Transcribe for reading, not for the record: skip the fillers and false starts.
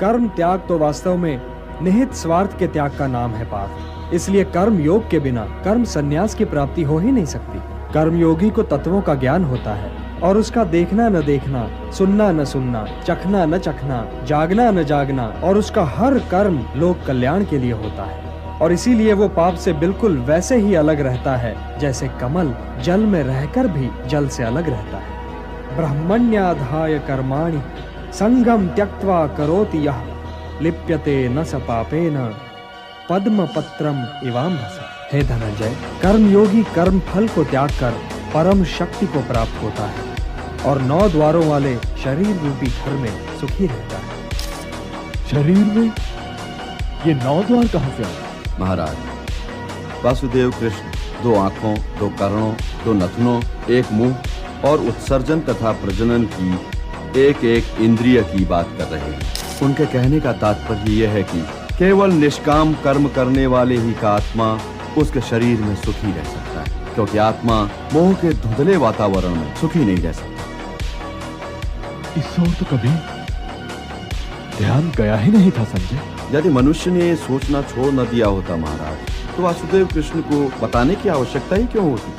कर्म त्याग तो वास्तव में निहित स्वार्थ के त्याग का नाम है पार्थ। इसलिए कर्म योग के बिना कर्म संन्यास की प्राप्ति हो ही नहीं सकती। कर्म योगी को तत्वों का ज्ञान होता है और उसका देखना न देखना, सुनना न सुनना, चखना न चखना, जागना न जागना और उसका हर कर्म लोक कल्याण के लिए होता है। और इसीलिए वो पाप से बिल्कुल वैसे ही अलग रहता है जैसे कमल जल में रहकर भी जल से अलग रहता है। ब्रह्मण्याधाय कर्माणि संगम त्यक्त्वा करोति यः लिप्यते न स पापेन पद्म पत्रम इवाम्भसा। हे धनंजय, कर्मयोगी कर्म फल को त्याग कर परम शक्ति को प्राप्त होता है और 9 द्वारों वाले शरीर रूपी घर में सुखी रहता है। शरीर में ये 9 द्वार कहाँ से आए? महाराज, वासुदेव कृष्ण 2 आंखों, 2 कर्णों, 2 नथनों, 1 मुंह और उत्सर्जन तथा प्रजनन की एक इंद्रिय की बात कर रहे हैं। उनके कहने का तात्पर्य यह है कि केवल निष्काम कर्म करने वाले ही का आत्मा उसके शरीर में सुखी रह सकता है, क्योंकि आत्मा मोह के धुंधले वातावरण में सुखी नहीं रह सकता। इस ओर तो कभी ध्यान गया ही नहीं था संजय। यदि मनुष्य ने सोचना छोड़ न दिया होता महाराज, तो वासुदेव कृष्ण को बताने की आवश्यकता ही क्यों होती?